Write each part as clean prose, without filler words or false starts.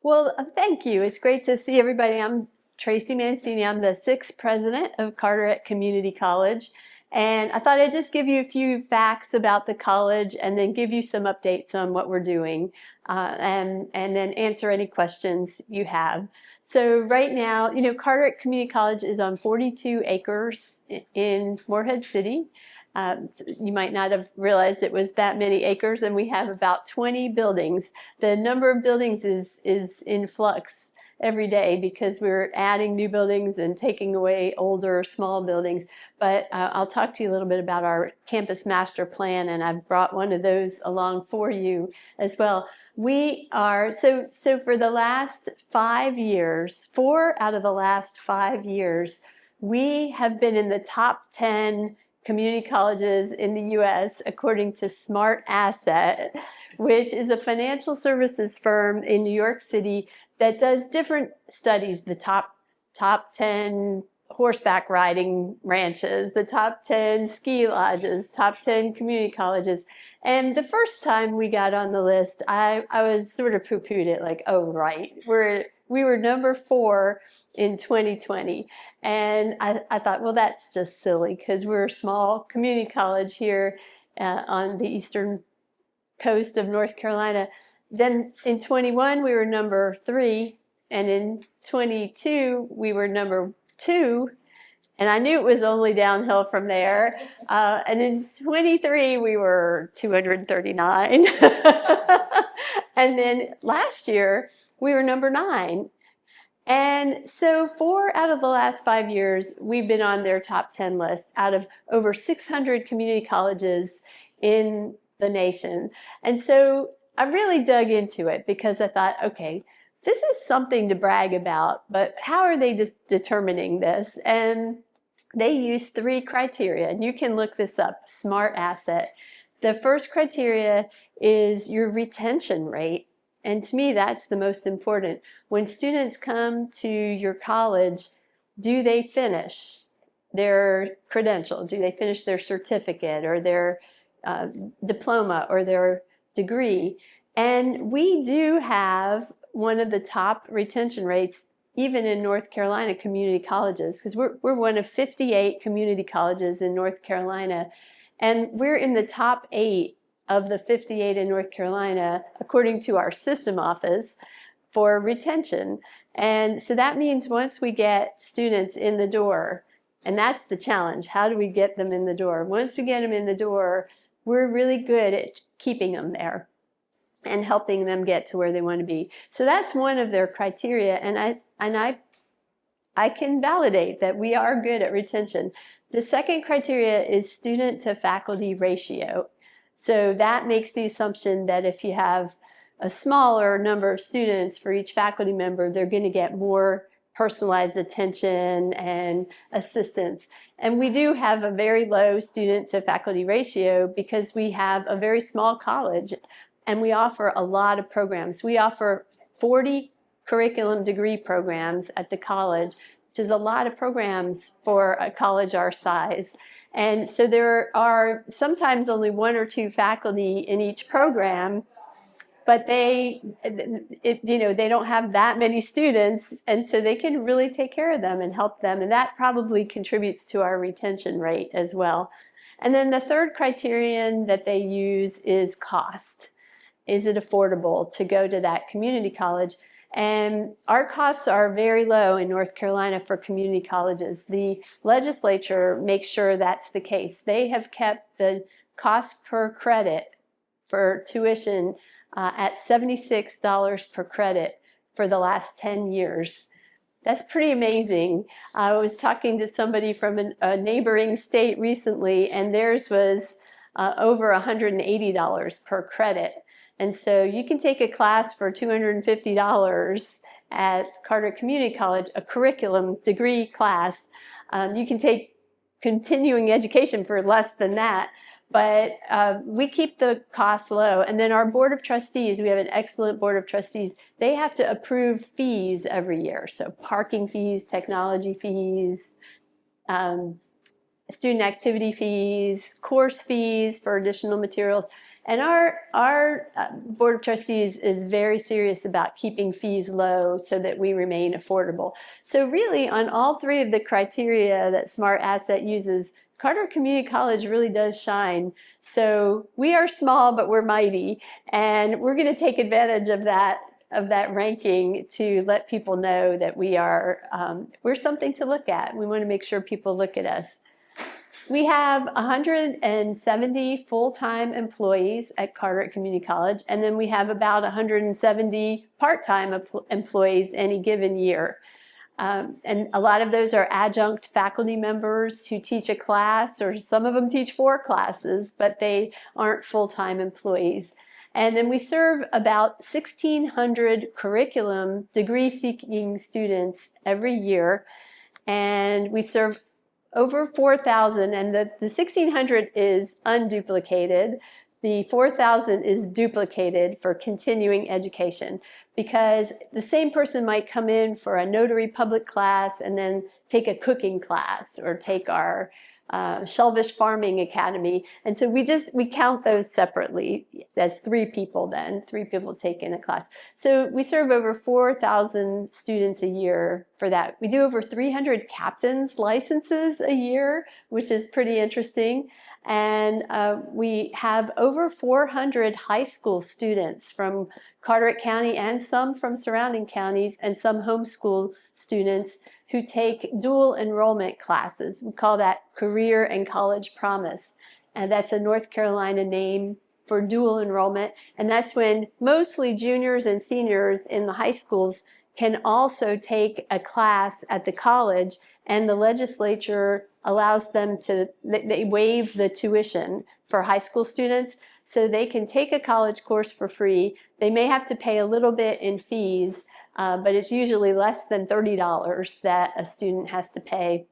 Well, thank you. It's great to see everybody. I'm Traci Mancini. I'm the sixth president of Carteret Community College. And I thought I'd just give you a few facts about the college and then give you some updates on what we're doing and then answer any questions you have. So right now, Carteret Community College is on 42 acres in Morehead City. You might not have realized it was that many acres, and we have about 20 buildings. The number of buildings is in flux every day because we're adding new buildings and taking away older, small buildings. But I'll talk to you a little bit about our campus master plan, and I've brought one of those along for you as well. We are, so for the last 5 years, 4 out of the last 5 years, we have been in the top 10 community colleges in the U.S. according to Smart Asset, which is a financial services firm in New York City that does different studies, the top 10 horseback riding ranches, the top 10 ski lodges, top 10 community colleges. And the first time we got on the list, I was sort of poo-pooed it, like, oh, right, we were number 4 in 2020. And I thought, well, that's just silly because we're a small community college here on the eastern coast of North Carolina. Then in 21, we were number 3. And in 22, we were number 2. And I knew it was only downhill from there. And in 23, we were 239. And then last year, we were number 9. And so 4 out of the last 5 years, we've been on their top 10 list out of over 600 community colleges in the nation. And so I really dug into it because I thought, okay, this is something to brag about, but how are they just determining this? And they use 3 criteria, and you can look this up, Smart Asset. The first criteria is your retention rate. And to me, that's the most important. When students come to your college, do they finish their credential? Do they finish their certificate or their diploma or their degree? And we do have one of the top retention rates, even in North Carolina community colleges, because we're one of 58 community colleges in North Carolina, and we're in the top 8 of the 58 in North Carolina, according to our system office, for retention. And so that means once we get students in the door, and that's the challenge, how do we get them in the door? Once we get them in the door, we're really good at keeping them there and helping them get to where they want to be. So that's one of their criteria, and I can validate that we are good at retention. The second criteria is student to faculty ratio. So that makes the assumption that if you have a smaller number of students for each faculty member, they're going to get more personalized attention and assistance. And we do have a very low student to faculty ratio because we have a very small college and we offer a lot of programs. We offer 40 curriculum degree programs at the college, which is a lot of programs for a college our size. And so there are sometimes only 1 or 2 faculty in each program, but they don't have that many students, and so they can really take care of them and help them, and that probably contributes to our retention rate as well. And then the third criterion that they use is cost. Is it affordable to go to that community college? And our costs are very low in North Carolina for community colleges. The legislature makes sure that's the case. They have kept the cost per credit for tuition at $76 per credit for the last 10 years. That's pretty amazing. I was talking to somebody from a neighboring state recently, and theirs was over $180 per credit. And so you can take a class for $250 at Carteret Community College, a curriculum degree class. You can take continuing education for less than that, but we keep the costs low. And then our board of trustees, we have an excellent board of trustees. They have to approve fees every year. So parking fees, technology fees, student activity fees, course fees for additional materials. And our Board of Trustees is very serious about keeping fees low so that we remain affordable. So really, on all three of the criteria that Smart Asset uses, Carteret Community College really does shine. So we are small, but we're mighty, and we're going to take advantage of that ranking to let people know that we're something to look at. We want to make sure people look at us. We have 170 full-time employees at Carteret Community College, and then we have about 170 part-time employees any given year. And a lot of those are adjunct faculty members who teach a class, or some of them teach 4 classes, but they aren't full-time employees. And then we serve about 1,600 curriculum degree-seeking students every year, and we serve over 4,000, and the 1,600 is unduplicated. The 4,000 is duplicated for continuing education, because the same person might come in for a notary public class and then take a cooking class or take our Shellfish Farming Academy. And so we count those separately as 3 people then, 3 people taking a class. So we serve over 4,000 students a year for that. We do over 300 captain's licenses a year, which is pretty interesting. And we have over 400 high school students from Carteret County and some from surrounding counties, and some homeschool students who take dual enrollment classes. We call that Career and College Promise. And that's a North Carolina name for dual enrollment. And that's when mostly juniors and seniors in the high schools can also take a class at the college, and the legislature allows them to, they waive the tuition for high school students, so they can take a college course for free. They may have to pay a little bit in fees, but it's usually less than $30 that a student has to pay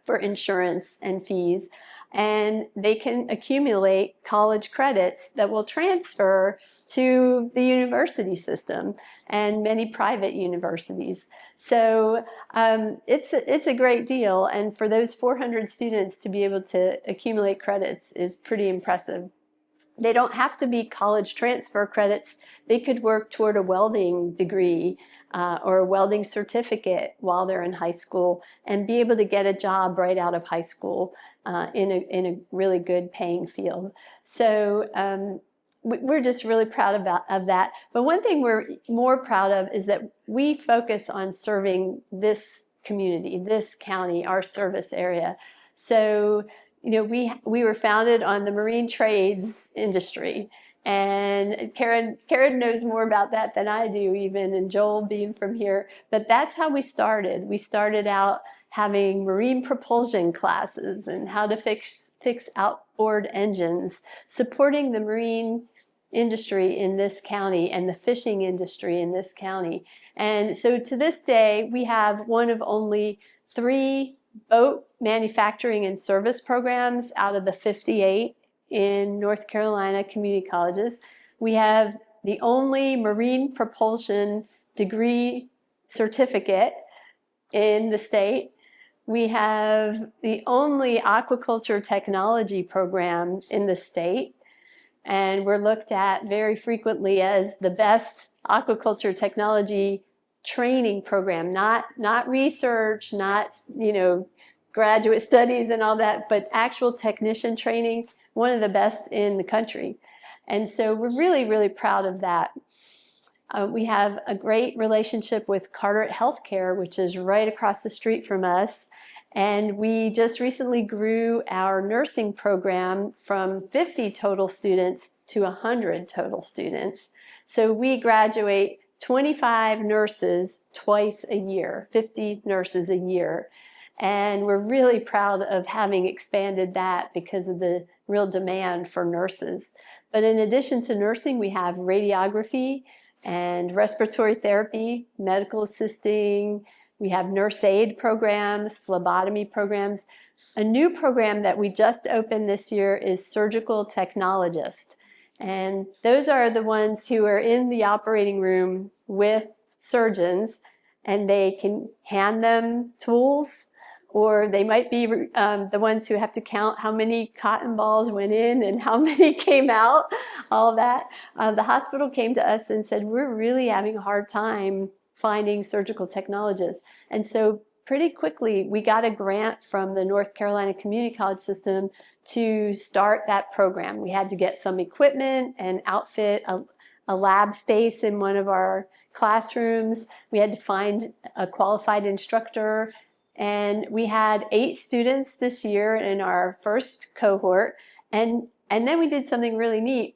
for insurance and fees. And they can accumulate college credits that will transfer to the university system and many private universities. So it's a great deal. And for those 400 students to be able to accumulate credits is pretty impressive. They don't have to be college transfer credits. They could work toward a welding degree or a welding certificate while they're in high school and be able to get a job right out of high school in a really good paying field. So we're just really proud of that. But one thing we're more proud of is that we focus on serving this community, this county, our service area. So, you know, we were founded on the marine trades industry, and Karen knows more about that than I do even, and Joel being from here. But that's how we started. We started out having marine propulsion classes and how to fix outboard engines, supporting the marine industry in this county and the fishing industry in this county. And so to this day, we have one of only 3 boat manufacturing and service programs out of the 58 in North Carolina community colleges. We have the only marine propulsion degree certificate in the state. We have the only aquaculture technology program in the state, and we're looked at very frequently as the best aquaculture technology training program, not research, not, you know, graduate studies and all that, but actual technician training, one of the best in the country. And so we're really, really proud of that. We have a great relationship with Carteret Healthcare, which is right across the street from us. And we just recently grew our nursing program from 50 total students to 100 total students. So we graduate 25 nurses twice a year, 50 nurses a year. And we're really proud of having expanded that because of the real demand for nurses. But in addition to nursing, we have radiography and respiratory therapy, medical assisting. We have nurse aid programs, phlebotomy programs. A new program that we just opened this year is surgical technologist. And those are the ones who are in the operating room with surgeons, and they can hand them tools or they might be the ones who have to count how many cotton balls went in and how many came out, all that. The hospital came to us and said, we're really having a hard time finding surgical technologists. And so pretty quickly, we got a grant from the North Carolina Community College System to start that program. We had to get some equipment and outfit a lab space in one of our classrooms. We had to find a qualified instructor. And we had 8 students this year in our first cohort. And then we did something really neat.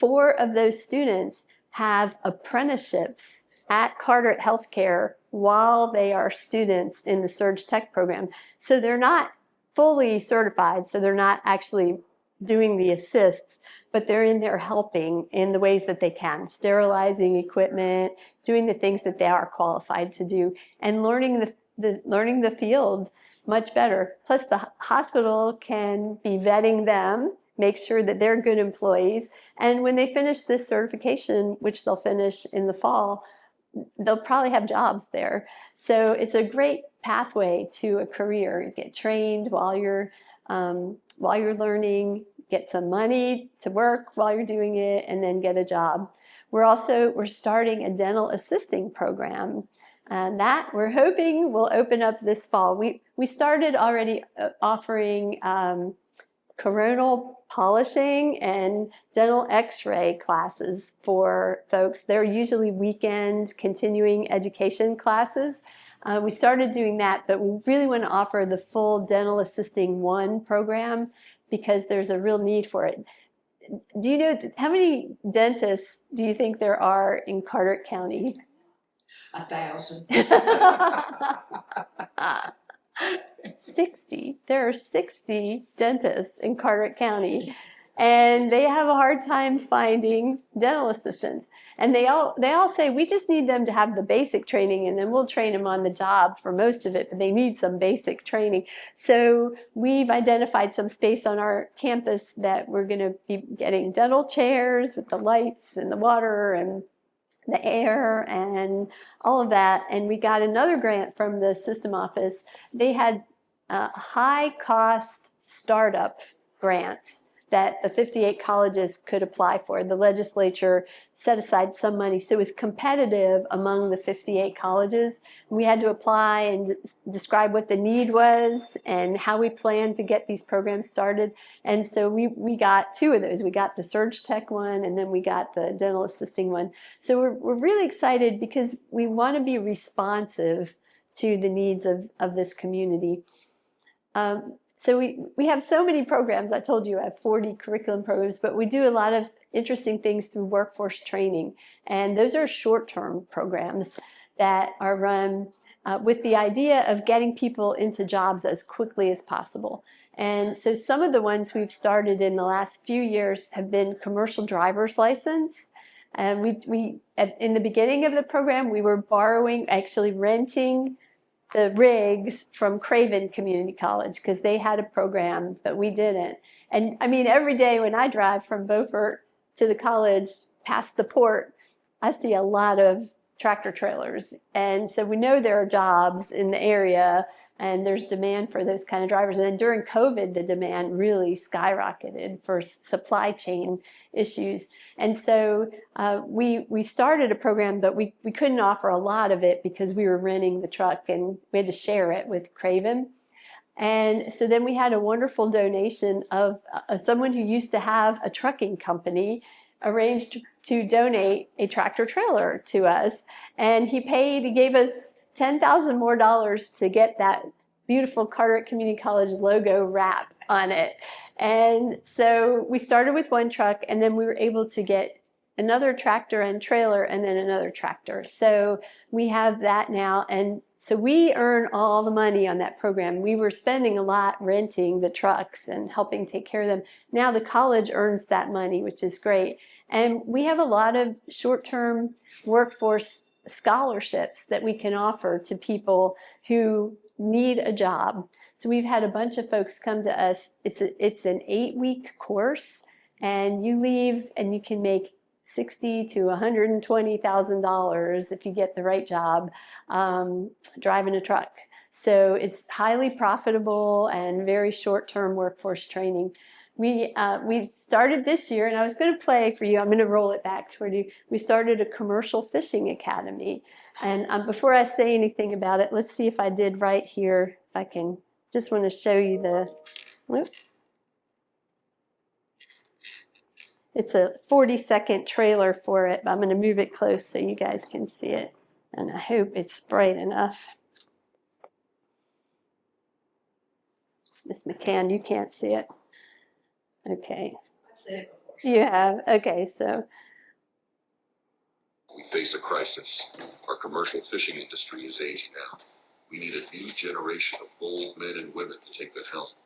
4 of those students have apprenticeships at Carteret Healthcare while they are students in the Surge Tech program. So they're not fully certified, so they're not actually doing the assists, but they're in there helping in the ways that they can, sterilizing equipment, doing the things that they are qualified to do, and learning the field much better. Plus the hospital can be vetting them, make sure that they're good employees, and when they finish this certification, which they'll finish in the fall, they'll probably have jobs there. So it's a great pathway to a career. You get trained while you're learning, get some money to work while you're doing it, and then get a job. We're starting a dental assisting program, and that we're hoping will open up this fall. We started already offering coronal polishing and dental x-ray classes for folks. They're usually weekend continuing education classes. We started doing that, but we really want to offer the full Dental Assisting 1 program because there's a real need for it. Do you know how many dentists do you think there are in Carteret County? 1,000. 60. There are 60 dentists in Carteret County, and they have a hard time finding dental assistants. And they all say, we just need them to have the basic training, and then we'll train them on the job for most of it, but they need some basic training. So we've identified some space on our campus that we're going to be getting dental chairs with the lights and the water and the air and all of that. And we got another grant from the system office. They had high cost startup grants that the 58 colleges could apply for. The legislature set aside some money, so it was competitive among the 58 colleges. We had to apply and describe what the need was and how we planned to get these programs started. And so we got 2 of those. We got the Surge Tech one, and then we got the Dental Assisting one. So we're really excited because we want to be responsive to the needs of this community. So we have so many programs. I told you I have 40 curriculum programs, but we do a lot of interesting things through workforce training. And those are short-term programs that are run with the idea of getting people into jobs as quickly as possible. And so some of the ones we've started in the last few years have been commercial driver's license. And in the beginning of the program, we were actually renting the rigs from Craven Community College because they had a program, but we didn't. And I mean, every day when I drive from Beaufort to the college past the port, I see a lot of tractor trailers. And so we know there are jobs in the area and there's demand for those kind of drivers. And then during COVID, the demand really skyrocketed for supply chain issues. And so we started a program, but we couldn't offer a lot of it because we were renting the truck and we had to share it with Craven. And so then we had a wonderful donation of someone who used to have a trucking company arranged to donate a tractor trailer to us. And he gave us $10,000 more to get that beautiful Carteret Community College logo wrap on it. And so we started with one truck, and then we were able to get another tractor and trailer, and then another tractor. So we have that now, and so we earn all the money on that program. We were spending a lot renting the trucks and helping take care of them. Now the college earns that money, which is great. And we have a lot of short-term workforce scholarships that we can offer to people who need a job. So we've had a bunch of folks come to us. It's an 8-week course, and you leave and you can make $60,000 to $120,000 if you get the right job driving a truck. So it's highly profitable and very short-term workforce training. We started this year, and I was going to play for you. I'm going to roll it back toward you. We started a commercial fishing academy. And before I say anything about it, let's see if I did right here. If I can, just want to show you the, whoop. It's a 40-second trailer for it, but I'm going to move it close so you guys can see it. And I hope it's bright enough. Miss McCann, you can't see it. Okay. I've seen it before. You have? Okay, so. We face a crisis. Our commercial fishing industry is aging out. We need a new generation of bold men and women to take the helm.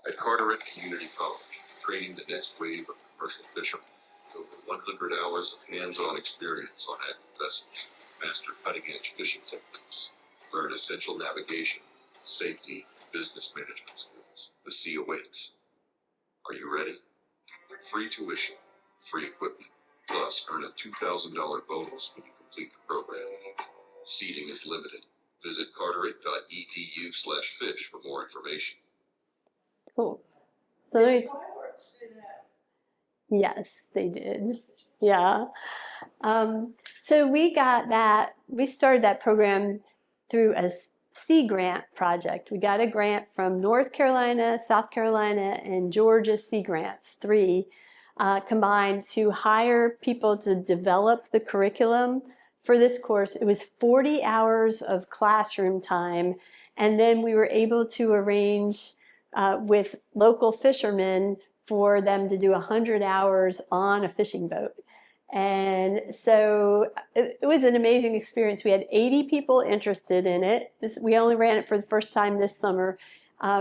At Carteret Community College, training the next wave of commercial fishermen with over 100 hours of hands-on experience on active vessels, master cutting-edge fishing techniques, learn essential navigation, safety, and business management skills. The sea awaits. Are you ready? Free tuition, free equipment, plus earn a $2,000 bonus when you complete the program. Seating is limited. Visit carteret.edu/fish for more information. Cool. So let me Fireworks do that. yes, they did. Yeah. So we started that program through a Sea Grant project. We got a grant from North Carolina, South Carolina, and Georgia Sea Grants, 3 combined, to hire people to develop the curriculum for this course. It was 40 hours of classroom time, and then we were able to arrange with local fishermen for them to do 100 hours on a fishing boat. And so it was an amazing experience. We had 80 people interested in it. We only ran it for the first time this summer.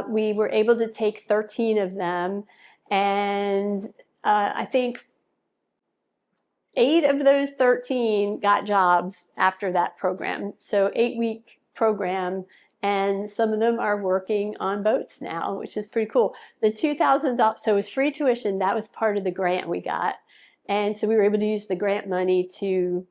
We were able to take 13 of them, and I think 8 of those 13 got jobs after that program. So 8-week program, and some of them are working on boats now, which is pretty cool. The $2,000, so it was free tuition. That was part of the grant we got. And so we were able to use the grant money to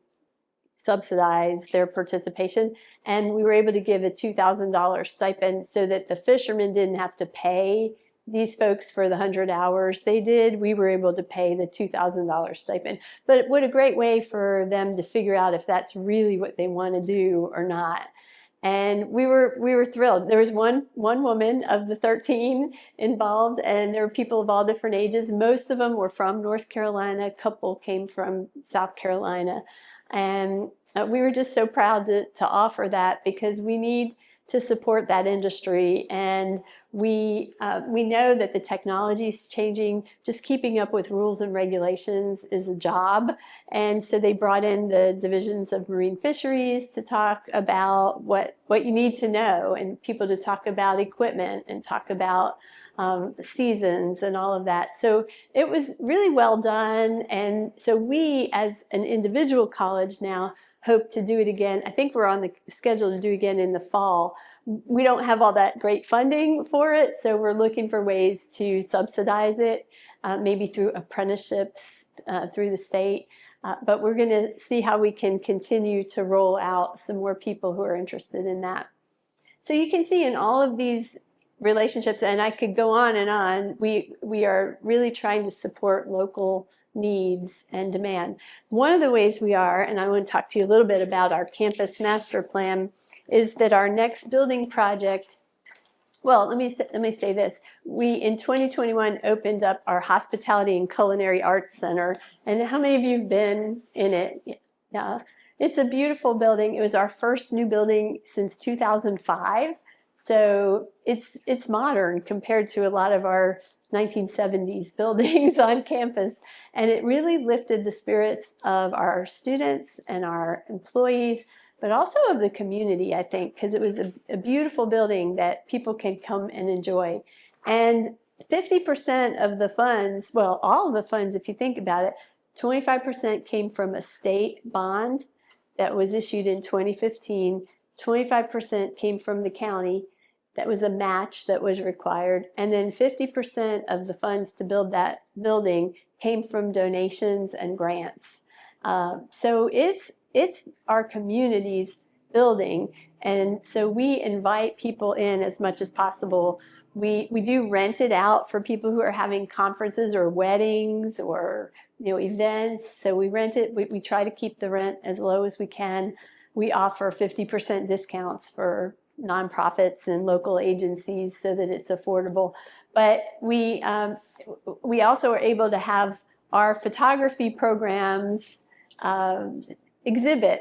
subsidize their participation. And we were able to give a $2,000 stipend so that the fishermen didn't have to pay these folks for the 100 hours they did. We were able to pay the $2,000 stipend. But what a great way for them to figure out if that's really what they want to do or not. And we were thrilled. There was one woman of the 13 involved, and there were people of all different ages. Most of them were from North Carolina. A couple came from South Carolina. And we were just so proud to offer that, because we need to support that industry. And we know that the technology is changing. Just keeping up with rules and regulations is a job. And so they brought in the divisions of marine fisheries to talk about what you need to know, and people to talk about equipment and talk about the seasons and all of that. So it was really well done. And so we, as an individual college now, hope to do it again. I think we're on the schedule to do it again in the fall. We don't have all that great funding for it, so we're looking for ways to subsidize it, maybe through apprenticeships through the state. But we're going to see how we can continue to roll out some more people who are interested in that. So you can see in all of these relationships, and I could go on and on, we are really trying to support local needs and demand. One of the ways we are, and I want to talk to you a little bit about our campus master plan, is that our next building project, well, let me say this. We, in 2021, opened up our Hospitality and Culinary Arts Center. And how many of you have been in it? Yeah. It's a beautiful building. It was our first new building since 2005. So it's modern compared to a lot of our 1970s buildings on campus. And it really lifted the spirits of our students and our employees, but also of the community, I think, because it was a beautiful building that people can come and enjoy. And 50% of the funds, well, all of the funds, if you think about it, 25% came from a state bond that was issued in 2015. 25% came from the county. That was a match that was required. And then 50% of the funds to build that building came from donations and grants. So it's our community's building, and so we invite people in as much as possible. We do rent it out for people who are having conferences or weddings or events. So we rent it. We try to keep the rent as low as we can. We offer 50% discounts for nonprofits and local agencies so that it's affordable. But we also are able to have our photography programs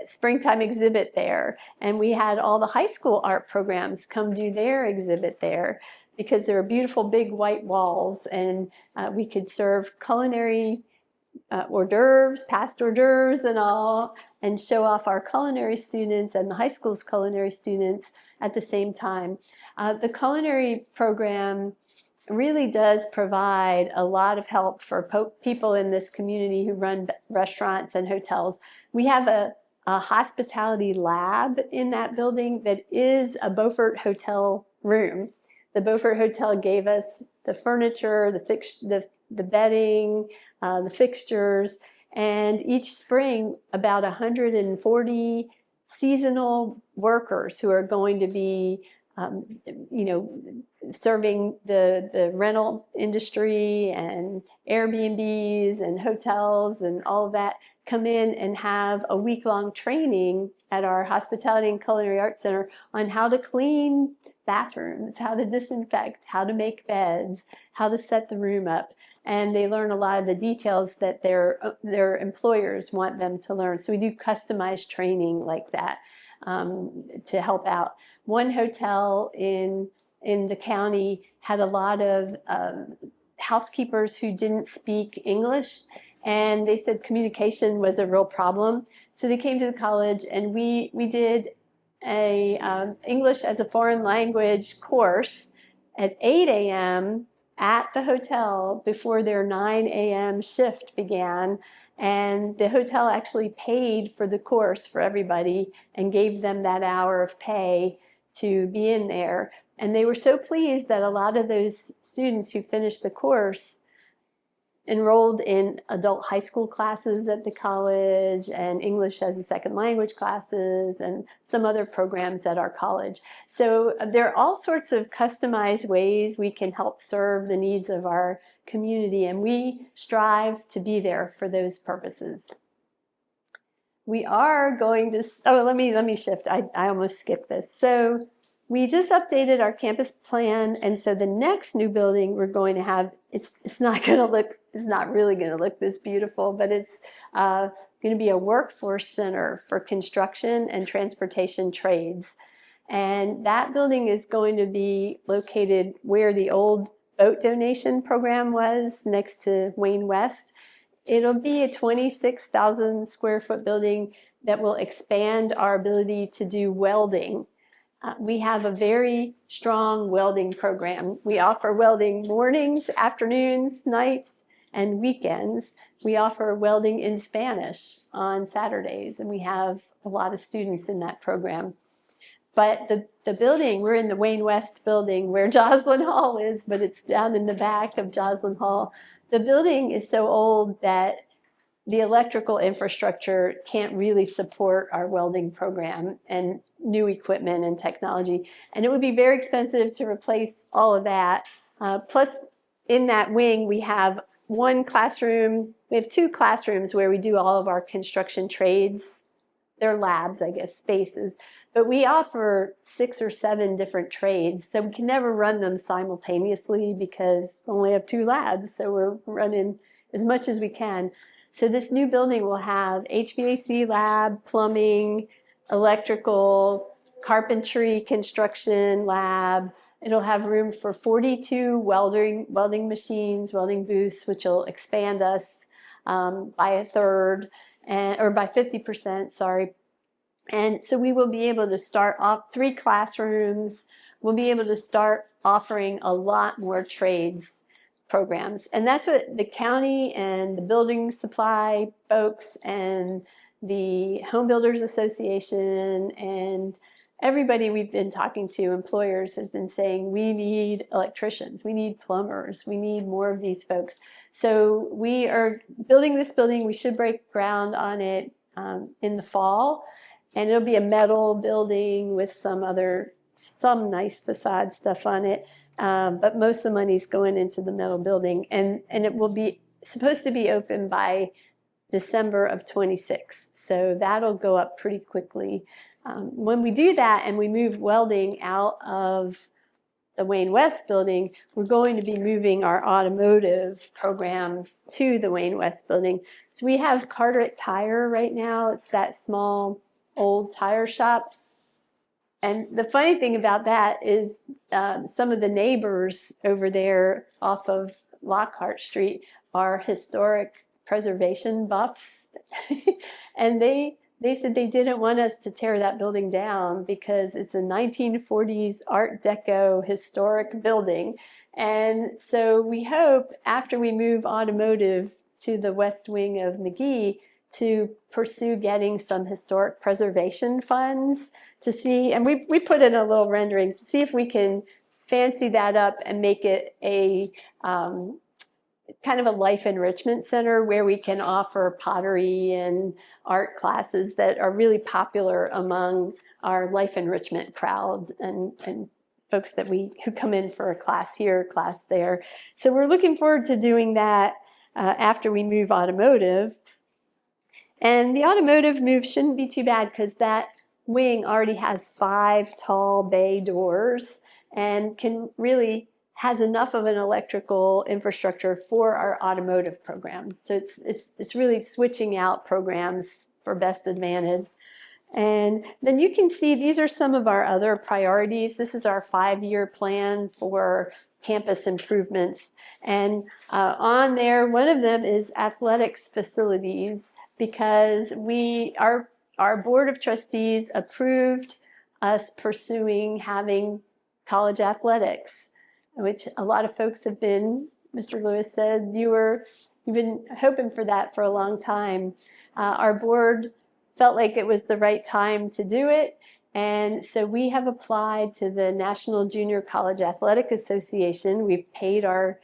springtime exhibit there. And we had all the high school art programs come do their exhibit there because there are beautiful big white walls, and we could serve culinary hors d'oeuvres, past hors d'oeuvres and all, and show off our culinary students and the high school's culinary students at the same time. The culinary program really does provide a lot of help for people in this community who run restaurants and hotels. We have a hospitality lab in that building that is a Beaufort Hotel room. The Beaufort Hotel gave us the furniture, the bedding, the fixtures, and each spring about 140 seasonal workers who are going to be serving the rental industry and Airbnbs and hotels and all of that come in and have a week-long training at our Hospitality and Culinary Arts Center on how to clean bathrooms, how to disinfect, how to make beds, how to set the room up. And they learn a lot of the details that their employers want them to learn. So we do customized training like that to help out. One hotel in the county had a lot of housekeepers who didn't speak English, and they said communication was a real problem. So they came to the college, and we did a English as a foreign language course at 8 a.m. at the hotel before their 9 a.m. shift began. And the hotel actually paid for the course for everybody and gave them that hour of pay to be in there. And they were so pleased that a lot of those students who finished the course enrolled in adult high school classes at the college and English as a second language classes and some other programs at our college. So there are all sorts of customized ways we can help serve the needs of our community, and we strive to be there for those purposes. We are going to, let me shift. I almost skipped this. So we just updated our campus plan, and so the next new building we're going to have, it's not really going to look this beautiful, but it's going to be a workforce center for construction and transportation trades. And that building is going to be located where the old boat donation program was, next to Wayne West. It'll be a 26,000 square foot building that will expand our ability to do welding. We have a very strong welding program. We offer welding mornings, afternoons, nights, and weekends. We offer welding in Spanish on Saturdays, and we have a lot of students in that program. But the building, we're in the Wayne West building where Joslyn Hall is, but it's down in the back of Joslyn Hall. The building is so old that the electrical infrastructure can't really support our welding program and new equipment and technology. And it would be very expensive to replace all of that. Plus, in that wing, we have one classroom. We have two classrooms where we do all of our construction trades. They're labs, I guess, spaces. But we offer 6 or 7 different trades, so we can never run them simultaneously because we only have 2 labs, so we're running as much as we can. So this new building will have HVAC lab, plumbing, electrical, carpentry, construction lab. It'll have room for 42 welding machines, welding booths, which will expand us by a third, or by 50%, sorry. And so we will be able to start off 3 classrooms. We'll be able to start offering a lot more trades programs. And that's what the county and the building supply folks and the Home Builders Association and everybody we've been talking to, employers, has been saying, we need electricians, we need plumbers, we need more of these folks. So we are building this building. We should break ground on it in the fall. And it'll be a metal building with some nice facade stuff on it. But most of the money's going into the metal building. And it will be supposed to be open by December of 26. So that'll go up pretty quickly. When we do that and we move welding out of the Wayne West building, we're going to be moving our automotive program to the Wayne West building. So we have Carteret Tire right now. It's that small old tire shop. And the funny thing about that is some of the neighbors over there off of Lockhart Street are historic preservation buffs. And they said they didn't want us to tear that building down because it's a 1940s Art Deco historic building. And so we hope after we move automotive to the west wing of McGee to pursue getting some historic preservation funds to see, and we put in a little rendering to see if we can fancy that up and make it a kind of a life enrichment center where we can offer pottery and art classes that are really popular among our life enrichment crowd and folks that who come in for a class here, class there. So we're looking forward to doing that after we move automotive. And the automotive move shouldn't be too bad because that wing already has 5 tall bay doors and has enough of an electrical infrastructure for our automotive program. So it's really switching out programs for best advantage. And then you can see these are some of our other priorities. This is our 5-year plan for campus improvements. And on there, one of them is athletics facilities, because our board of trustees approved us pursuing having college athletics, which a lot of folks have been. Mr. Lewis said you've been hoping for that for a long time. Our board felt like it was the right time to do it, and so we have applied to the National Junior College Athletic Association. We've paid our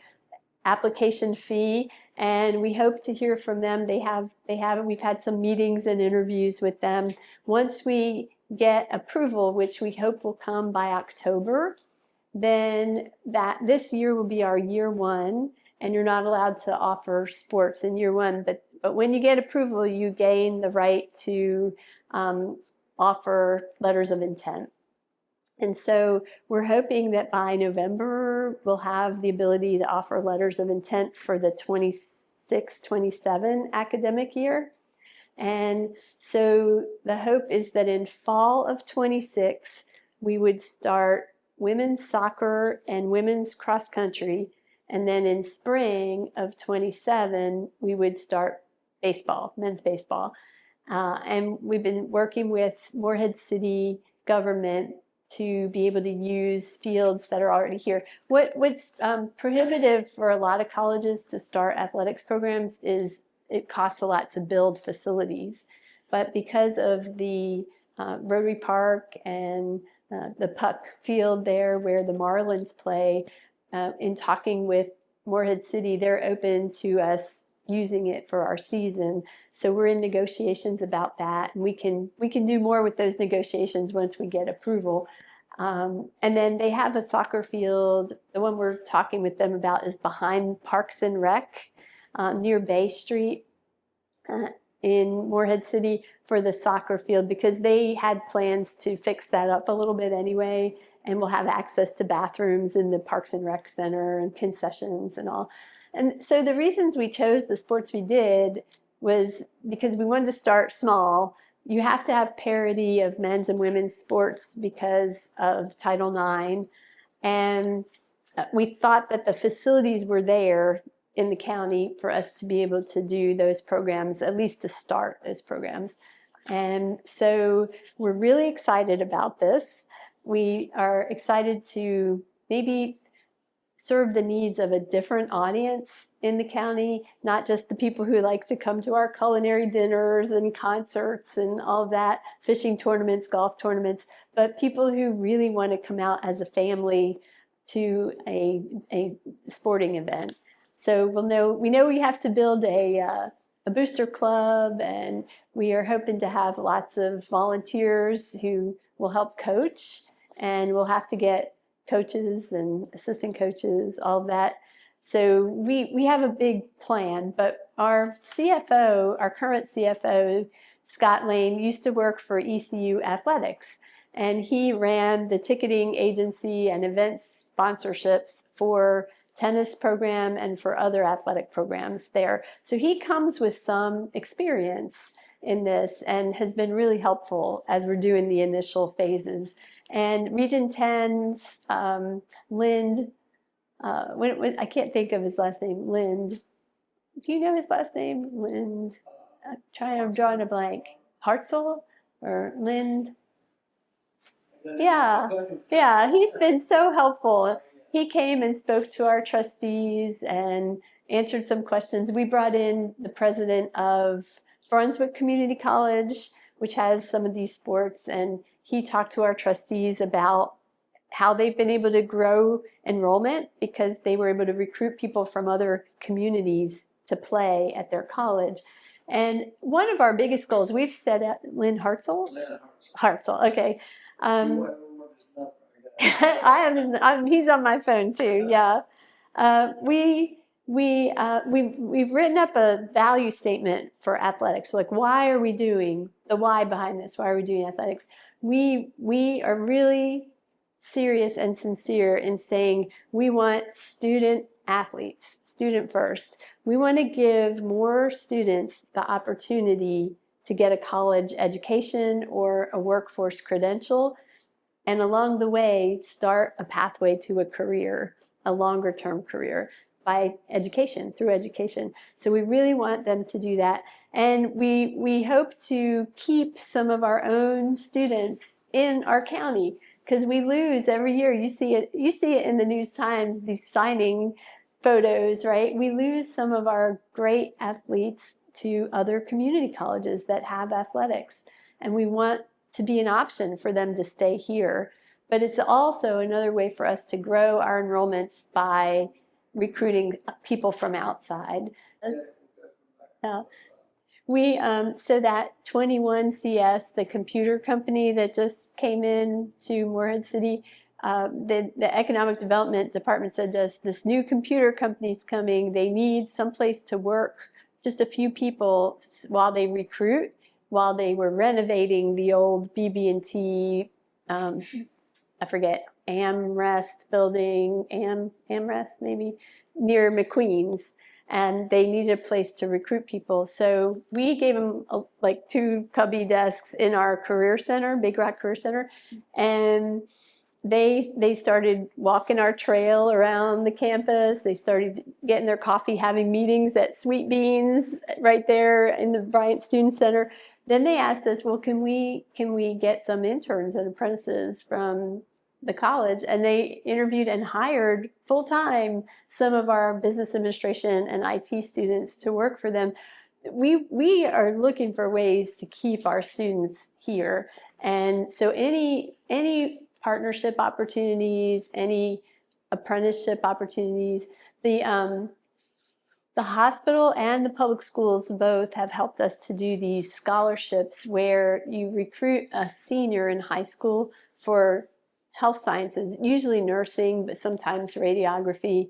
application fee, and we hope to hear from them. We've had some meetings and interviews with them. Once we get approval, which we hope will come by October, then this year will be our year 1, and you're not allowed to offer sports in year 1, but when you get approval, you gain the right to offer letters of intent. And so we're hoping that by November, we'll have the ability to offer letters of intent for the 26-27 academic year. And so the hope is that in fall of 26, we would start women's soccer and women's cross country. And then in spring of 27, we would start baseball, men's baseball. And we've been working with Morehead City government to be able to use fields that are already here. What's prohibitive for a lot of colleges to start athletics programs is it costs a lot to build facilities. But because of the Rotary Park and the puck field there where the Marlins play, in talking with Morehead City, they're open to us using it for our season. So we're in negotiations about that, and we can do more with those negotiations once we get approval. And then they have a soccer field. The one we're talking with them about is behind Parks and Rec near Bay Street in Morehead City for the soccer field, because they had plans to fix that up a little bit anyway, and we'll have access to bathrooms in the Parks and Rec Center and concessions and all. And so the reasons we chose the sports we did was because we wanted to start small. You have to have parity of men's and women's sports because of Title IX. And we thought that the facilities were there in the county for us to be able to do those programs, at least to start those programs. And so we're really excited about this. We are excited to maybe serve the needs of a different audience in the county, not just the people who like to come to our culinary dinners and concerts and all of that, fishing tournaments, golf tournaments, but people who really want to come out as a family to a sporting event. So we know we have to build a booster club, and we are hoping to have lots of volunteers who will help coach, and we'll have to get coaches and assistant coaches, all of that. So we have a big plan, but our CFO, our current CFO, Scott Lane, used to work for ECU Athletics, and he ran the ticketing agency and events sponsorships for tennis program and for other athletic programs there. So he comes with some experience in this and has been really helpful as we're doing the initial phases. And Region 10's Lind, I can't think of his last name, Lind. Do you know his last name? Lind. I'm drawing a blank. Hartzell or Lind? Yeah, he's been so helpful. He came and spoke to our trustees and answered some questions. We brought in the president of Brunswick Community College, which has some of these sports, and he talked to our trustees about how they've been able to grow enrollment because they were able to recruit people from other communities to play at their college. And one of our biggest goals, we've set at Lynn Hartzell? Hartzell, okay. He's on my phone too. Yeah, we've written up a value statement for athletics. Like, why are we doing the why behind this? Why are we doing athletics? We are really serious and sincere in saying we want student athletes, student first. We want to give more students the opportunity to get a college education or a workforce credential, and along the way start a pathway to a career, a longer term career by education, through education. So we really want them to do that. And we hope to keep some of our own students in our county, because we lose every year. You see it in the News Times, these signing photos, right? We lose some of our great athletes to other community colleges that have athletics. And we want to be an option for them to stay here. But it's also another way for us to grow our enrollments by recruiting people from outside. So that 21CS, the computer company that just came in to Morehead City, the economic development department said to us, this new computer company's coming. They need someplace to work, just a few people while they recruit, while they were renovating the old BB&T, I forget, Amrest building, Amrest maybe, near McQueen's. And they needed a place to recruit people. So we gave them like 2 cubby desks in our career center, Big Rock Career Center. And they started walking our trail around the campus. They started getting their coffee, having meetings at Sweet Beans right there in the Bryant Student Center. Then they asked us, well, can we get some interns and apprentices from the college? And they interviewed and hired full-time some of our business administration and IT students to work for them. We are looking for ways to keep our students here. And so any partnership opportunities, any apprenticeship opportunities, the hospital and the public schools both have helped us to do these scholarships where you recruit a senior in high school for health sciences, usually nursing, but sometimes radiography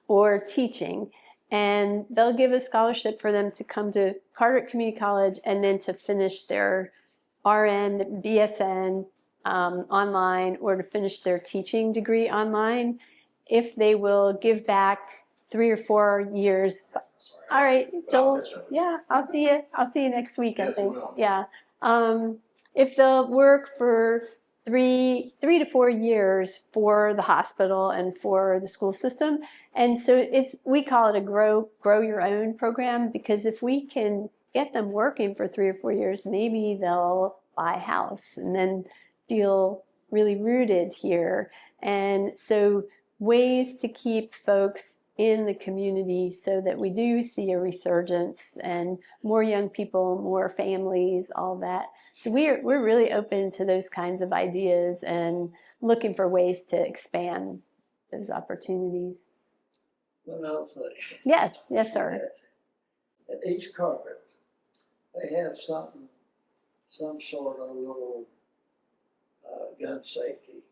or teaching. And they'll give a scholarship for them to come to Carteret Community College and then to finish their RN, BSN online, or to finish their teaching degree online if they will give back 3 or 4 years. All right, Joel. Yeah, I'll see you. I'll see you next week, I think. Yeah. If they'll work for 3 to 4 years for the hospital and for the school system. And so we call it a grow your own program, because if we can get them working for 3 or 4 years, maybe they'll buy a house and then feel really rooted here. And so ways to keep folks in the community so that we do see a resurgence and more young people, more families, all that. So we're really open to those kinds of ideas and looking for ways to expand those opportunities. One other thing. Yes, sir. At each Carteret, they have some sort of little gun safety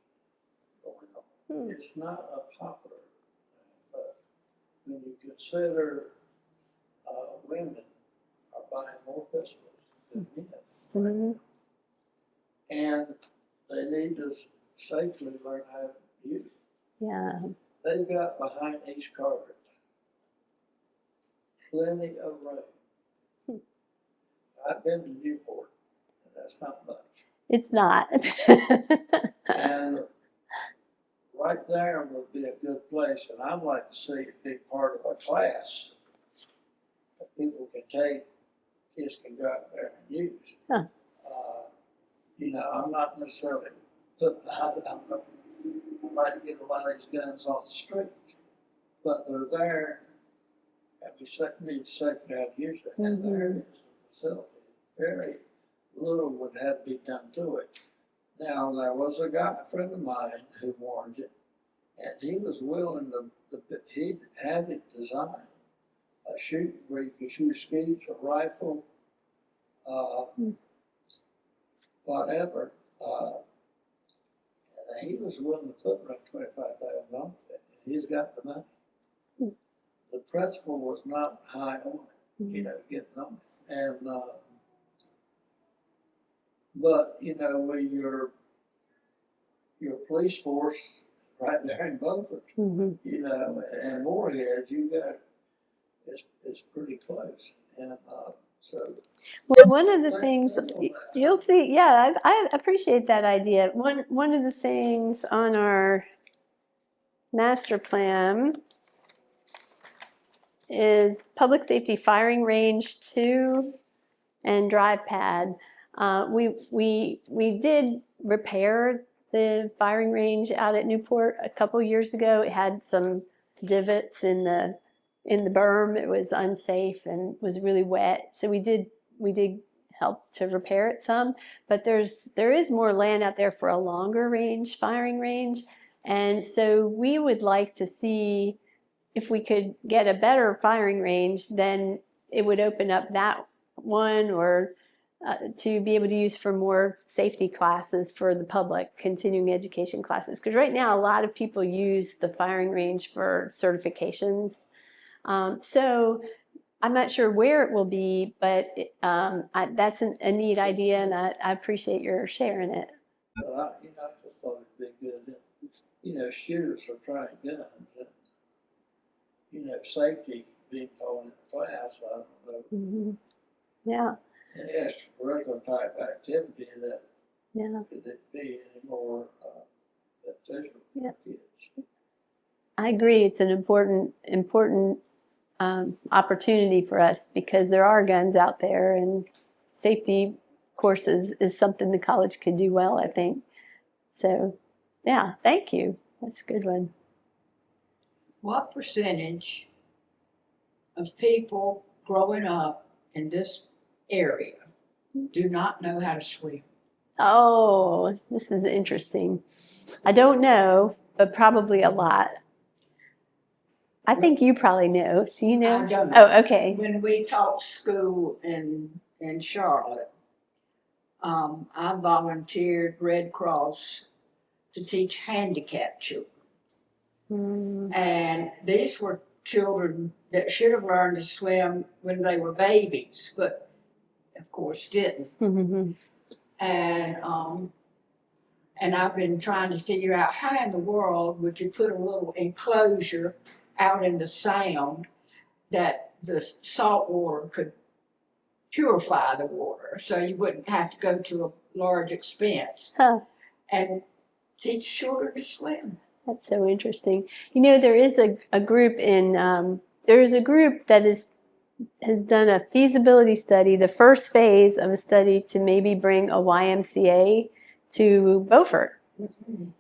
going on. It's not a popular thing, but when you consider women are buying more pistols than men, Mm-hmm. and they need to safely learn how to use it. Yeah. They've got behind each Carteret plenty of room. I've been to Newport, and that's not much. It's not. And right there would be a good place, and I'd like to see it be part of a class that people can take, kids can go out there and use. Huh. I'm not necessarily I'm trying to get a lot of these guns off the street, but they're there, and we need to safely how to use it. And there is the facility. Very little would have to be done to it. Now, there was a friend of mine who wanted it, and he was willing he had it designed, a shoot where you could shoot skis, a rifle, whatever. And he was willing to put around $25,000 on it, and he's got the money. The principal was not high on it, getting on it. And, but, with your police force right there in Beaufort, and Moorhead, it's pretty close. And so. Well, one of the things you'll see, I appreciate that idea. One of the things on our master plan is public safety firing range 2 and drive pad. We did repair the firing range out at Newport a couple years ago. It had some divots in the berm. It was unsafe and was really wet. So we did help to repair it some. But there is more land out there for a longer range firing range, and so we would like to see if we could get a better firing range. Then it would open up that one, or to be able to use for more safety classes for the public, continuing education classes. Because right now, a lot of people use the firing range for certifications. So I'm not sure where it will be, but that's a neat idea, and I appreciate your sharing it. But I just thought it'd be good. Shooters are trying guns, and safety being taught in the class. I don't know. Mm-hmm. Yeah. An extracurricular type activity that could it be any more beneficial for kids? I agree. It's an important opportunity for us, because there are guns out there, and safety courses is something the college could do well, I think. So, yeah, thank you. That's a good one. What percentage of people growing up in this area do not know how to swim? Oh, this is interesting. I don't know, but probably a lot. I think you probably know. Do you know? I don't know. Oh, okay. When we taught school in Charlotte, I volunteered Red Cross to teach handicapped children. And these were children that should have learned to swim when they were babies, but of course didn't. And I've been trying to figure out how in the world would you put a little enclosure out in the sound that the salt water could purify the water, so you wouldn't have to go to a large expense and teach children to swim. That's so interesting. There is a group that has done a feasibility study, the first phase of a study to maybe bring a YMCA to Beaufort.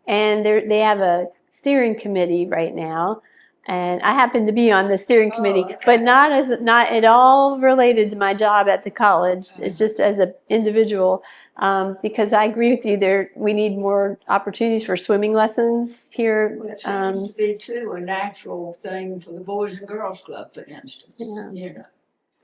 And they have a steering committee right now. And I happen to be on the steering committee, okay. but not at all related to my job at the college. It's just as an individual, because I agree with you. We need more opportunities for swimming lessons here. Well, it seems to be too a natural thing for the Boys and Girls Club, for instance. Yeah. You know,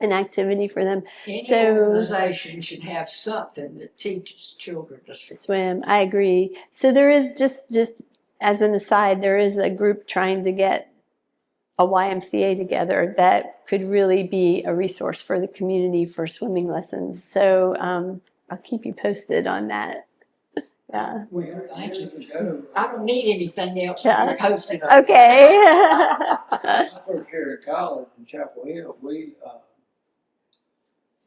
An activity for them. any So- organization should have something that teaches children to swim. Swim. I agree. So there is just as an aside, there is a group trying to get a YMCA together that could really be a resource for the community for swimming lessons. So I'll keep you posted on that. Yeah. Thank you. Years ago, I don't need anything else Yeah. to be posted on. Okay. when I first year at college in Chapel Hill,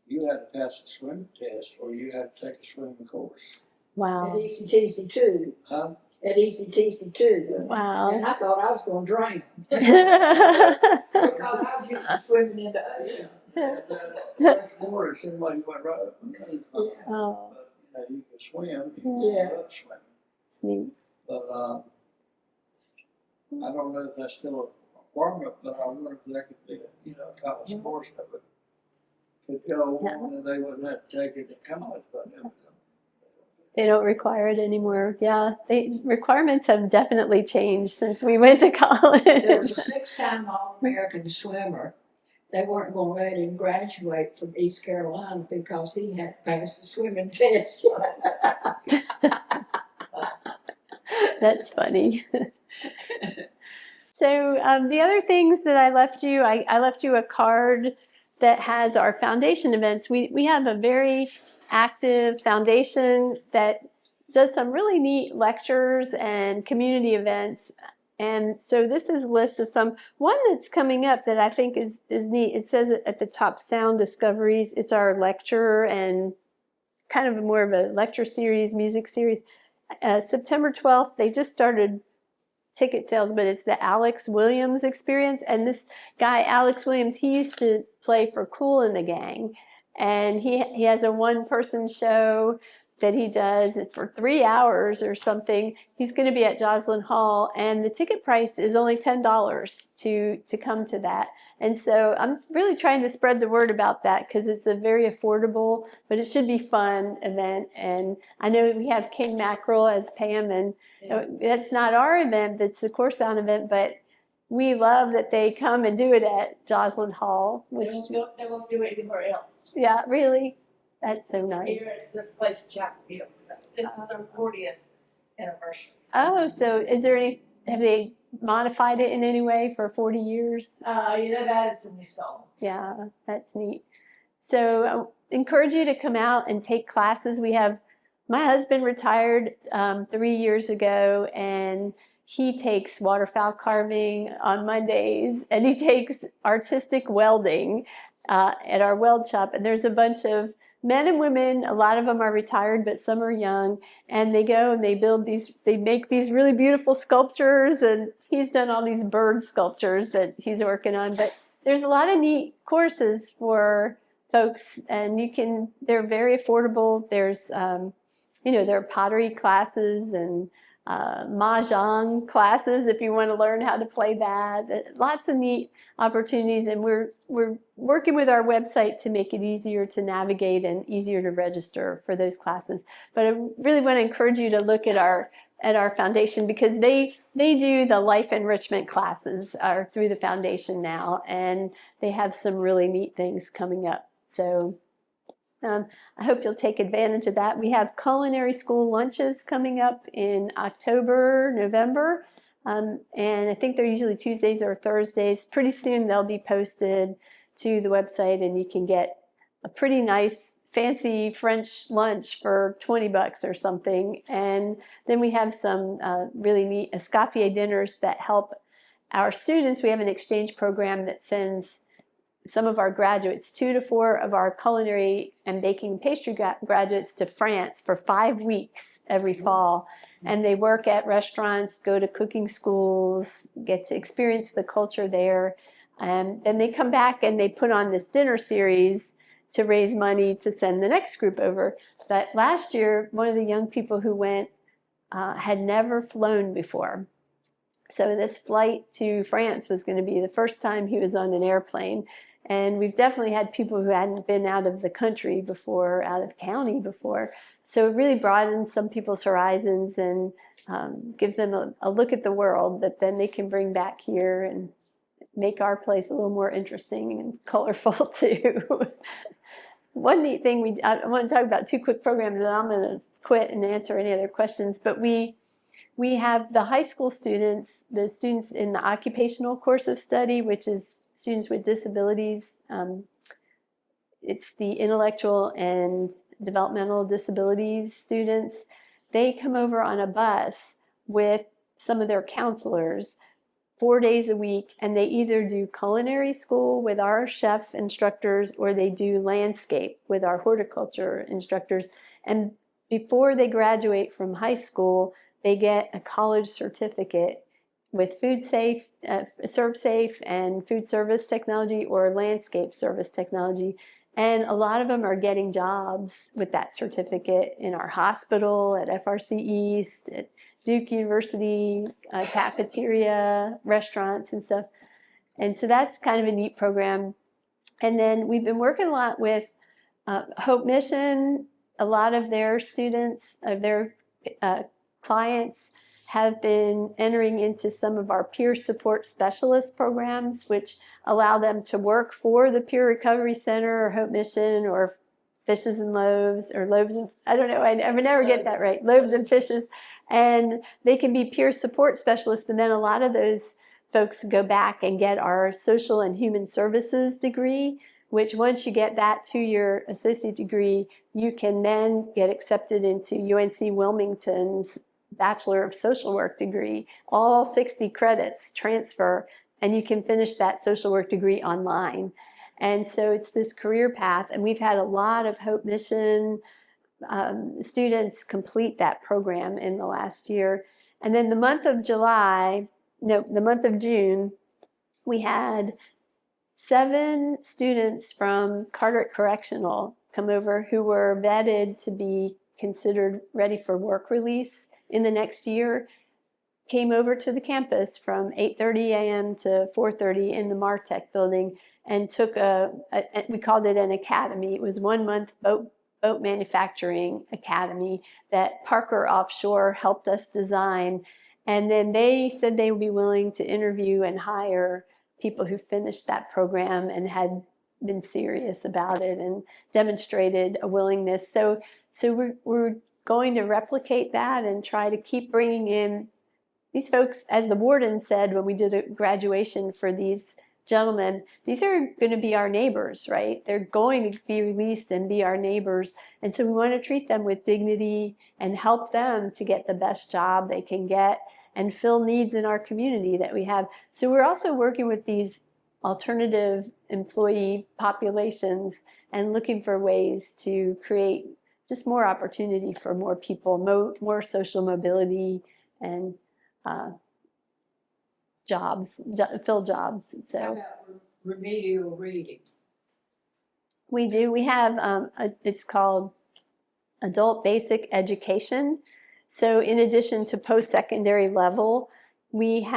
you had to pass a swim test or you had to take a swimming course. At Wow. ECTC too. Huh? At ECTC too. Wow. And I thought I was going to drown because I was used to swimming in the ocean. And next morning, it seemed like you went right up underneath. Oh, But, you could swim. Yeah. Love swimming. it's neat. But I don't know if that's still a requirement, but I wonder if that could be a college course that could go on and they wouldn't have to take it in college, but They don't require it anymore. Yeah, requirements have definitely changed since we went to college. There was a 6-time All-American swimmer. They weren't going to let him graduate from East Carolina because he had passed the swimming test. That's funny. So the other things that I left you, I left you a card that has our foundation events. We have a very active foundation that does some really neat lectures and community events. And so this is a list of some. One that's coming up that I think is neat. It says at the top, Sound Discoveries. It's our lecture and kind of more of a lecture series, music series. September 12th, they just started ticket sales, but it's the Alex Williams experience. And this guy, Alex Williams, he used to play for Kool and the Gang. And he has a one-person show that he does for 3 hours or something. He's going to be at Joslyn Hall, and the ticket price is only $10 to come to that. And so I'm really trying to spread the word about that because it's a very affordable, but it should be fun event. And I know we have King Mackerel as Pam, and that's not our event, it's the Core Sound event, but we love that they come and do it at Joslyn Hall. They won't do it anywhere else. Yeah, really? That's so nice. Here at this place in Chapel Hill. So this is their 40th anniversary. Oh, so have they modified it in any way for 40 years? They've added some new songs. Yeah, that's neat. So I encourage you to come out and take classes. My husband retired 3 years ago, and he takes waterfowl carving on Mondays, and he takes artistic welding at our weld shop. And there's a bunch of men and women, a lot of them are retired, but some are young, and they go and they make these really beautiful sculptures, and he's done all these bird sculptures that he's working on. But there's a lot of neat courses for folks, and they're very affordable. There's, there are pottery classes and mahjong classes if you want to learn how to play that. Lots of neat opportunities, and we're working with our website to make it easier to navigate and easier to register for those classes. But I really want to encourage you to look at our foundation, because they do the life enrichment classes are through the foundation now, and they have some really neat things coming up. So I hope you'll take advantage of that. We have culinary school lunches coming up in October, November, and I think they're usually Tuesdays or Thursdays. Pretty soon they'll be posted to the website, and you can get a pretty nice fancy French lunch for $20 or something. And then we have some really neat escoffier dinners that help our students. We have an exchange program that sends some of our graduates, 2 to 4 of our culinary and baking pastry graduates, to France for 5 weeks every fall. And they work at restaurants, go to cooking schools, get to experience the culture there. And then they come back and they put on this dinner series to raise money to send the next group over. But last year, one of the young people who went had never flown before. So this flight to France was going to be the first time he was on an airplane. And we've definitely had people who hadn't been out of the country before, out of county before. So it really broadens some people's horizons and gives them a look at the world that then they can bring back here and make our place a little more interesting and colorful too. One neat thing, I want to talk about two quick programs, and I'm going to quit and answer any other questions, but we have the high school students, the students in the occupational course of study, which is students with disabilities. It's the intellectual and developmental disabilities students. They come over on a bus with some of their counselors 4 days a week, and they either do culinary school with our chef instructors or they do landscape with our horticulture instructors. And before they graduate from high school, they get a college certificate with serve safe and food service technology or landscape service technology. And a lot of them are getting jobs with that certificate in our hospital, at FRC East, at Duke University, cafeteria, restaurants and stuff. And so that's kind of a neat program. And then we've been working a lot with Hope Mission. A lot of their students, their clients have been entering into some of our peer support specialist programs, which allow them to work for the Peer Recovery Center or Hope Mission or Fishes and Loaves or Loaves and, I don't know, I never get that right, Loaves and Fishes. And they can be peer support specialists, but then a lot of those folks go back and get our social and human services degree, which once you get that 2-year associate degree, you can then get accepted into UNC Wilmington's Bachelor of Social Work degree. All 60 credits transfer, and you can finish that social work degree online. And so it's this career path, and we've had a lot of Hope Mission students complete that program in the last year. And then the month of June, we had 7 students from Carteret Correctional come over who were vetted to be considered ready for work release in the next year, came over to the campus from 8:30 a.m. to 4:30 in the MarTech building and took we called it an academy. It was 1 month boat manufacturing academy that Parker Offshore helped us design. And then they said they would be willing to interview and hire people who finished that program and had been serious about it and demonstrated a willingness. So we're going to replicate that and try to keep bringing in these folks. As the warden said when we did a graduation for these gentlemen, these are going to be our neighbors, right? They're going to be released and be our neighbors. And so we want to treat them with dignity and help them to get the best job they can get and fill needs in our community that we have. So we're also working with these alternative employee populations and looking for ways to create just more opportunity for more people, more social mobility and fill jobs. So How about remedial reading? we do. We have, it's called Adult Basic Education. So in addition to post-secondary level, we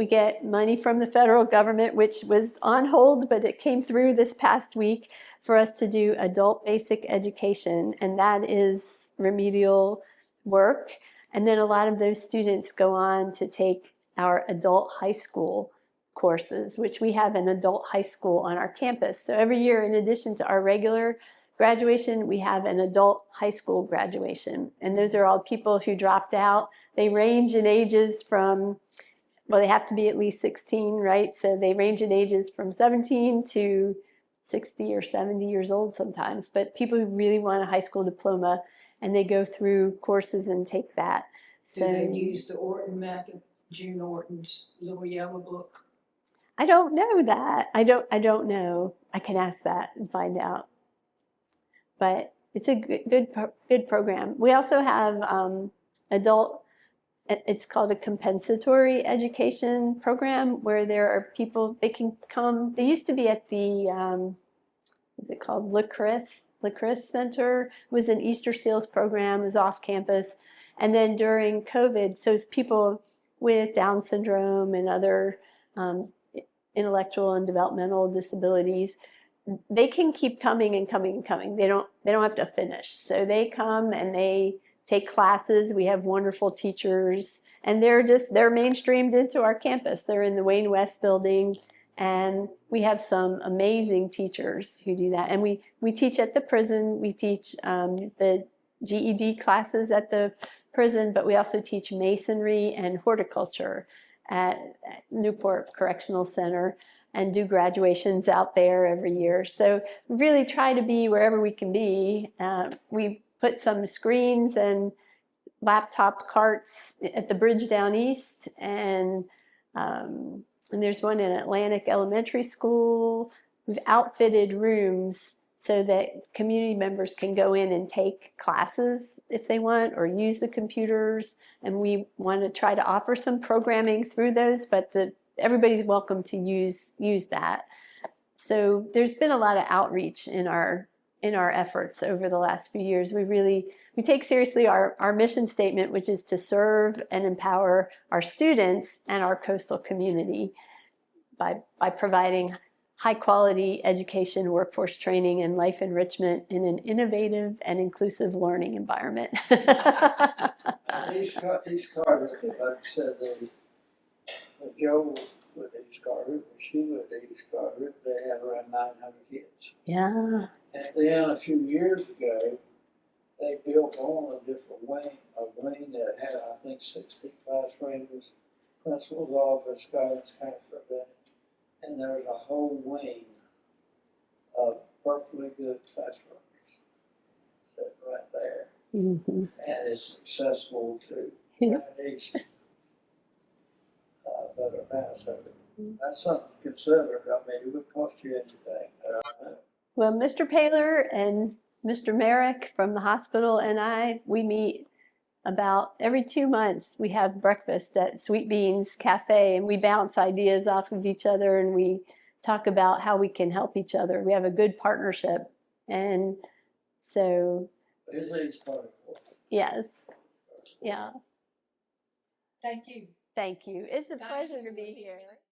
get money from the federal government, which was on hold, but it came through this past week for us to do adult basic education, and that is remedial work. And then a lot of those students go on to take our adult high school courses, which we have an adult high school on our campus. So every year, in addition to our regular graduation, we have an adult high school graduation. And those are all people who dropped out. They range in ages from, well, they have to be at least 16, right? So they range in ages from 17 to 60 or 70 years old sometimes. But people who really want a high school diploma, and they go through courses and take that. Do they use the Orton method, June Orton's little yellow book? I don't know that. I don't know. I can ask that and find out. But it's a good program. We also have adult. It's called a compensatory education program where there are people, they can come. They used to be at the what's it called, LaCrisse Center. It was an Easter Seals program. It was off campus, and then during COVID, so people with Down syndrome and other intellectual and developmental disabilities, they can keep coming and coming and coming. They don't have to finish. So they come and they take classes. We have wonderful teachers, and they're mainstreamed into our campus. They're in the Wayne West building, and we have some amazing teachers who do that. And we teach at the prison. We teach the GED classes at the prison, but we also teach masonry and horticulture at Newport Correctional Center, and do graduations out there every year. So we really try to be wherever we can be. We put some screens and laptop carts at the bridge down east, and there's one in Atlantic Elementary School. We've outfitted rooms so that community members can go in and take classes if they want, or use the computers. And we want to try to offer some programming through those, but everybody's welcome to use that. So there's been a lot of outreach in our efforts over the last few years. We take seriously our mission statement, which is to serve and empower our students and our coastal community by providing high quality education, workforce training, and life enrichment in an innovative and inclusive learning environment. East Carteret, like I said, Joe with East Carteret, she with East Carteret, they had around 900 kids. Yeah. And then a few years ago, they built on a different wing, that had, I think, 60 classrooms, principal's office, guidance counselor, and there's a whole wing of perfectly good classrooms sitting right there. Mm-hmm. And it's accessible to East. Better now, so that's something to consider. I mean, it would cost you anything. Well, Mr. Paler and Mr. Merrick from the hospital and we meet about every 2 months. We have breakfast at Sweet Beans Cafe, and we bounce ideas off of each other, and we talk about how we can help each other. We have a good partnership. And so, His East Carteret. yes. Yeah. Thank you. Thank you. It's a pleasure to be here.